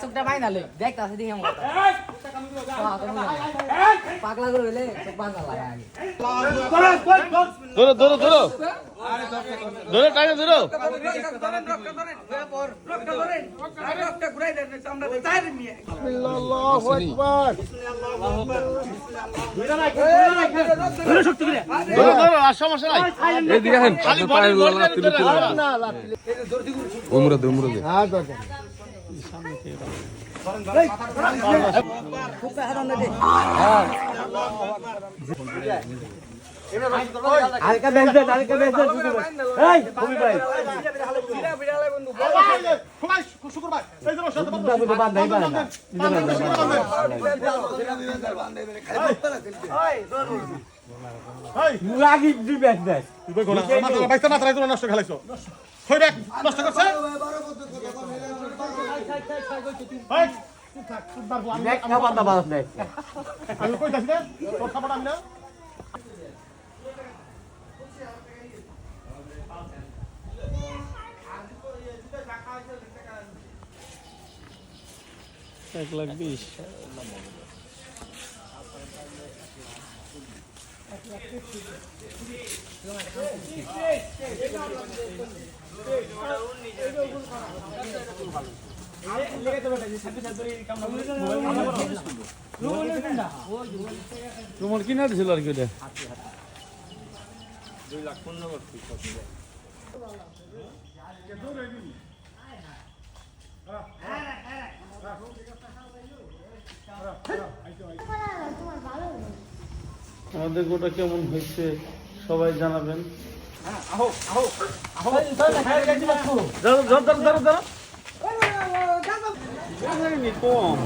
চোখটা বাইনালে দেখতে দেখে পাগলা করে হইলে চোখ বান্ধা লাগে আগে ধরো ধরো ধরো ধরো টাইনে ধরো আল্লাহু আকবার ধরো ধরো আর সমস্যা নাই এই দিকে হেন খালি পায়ের গলা তুলে না উমরা দে উমরা দে হ্যাঁ দরকার হালকা বেঁচে হালকা বেঁচে এই কবি ভাই শুক্রবার এই যে সাথে বাদ নাই বাদ এই লাগি দুই ব্যাচ ব্যাচ তুই কই না মাথা বাইতে মাথা রাইতো নষ্ট খেলাইছো কই দেখ নষ্ট করছে এই দেখ খাবার দাবার নাই আমি কইতাছি না তোর খাবার আমি না এক লাখ 20 তোমার কিনা দিছিল আর কি ওটা 2 লাখ 15 করছি আমাদের গোটা কেমন হয়েছে সবাই জানাবেন কম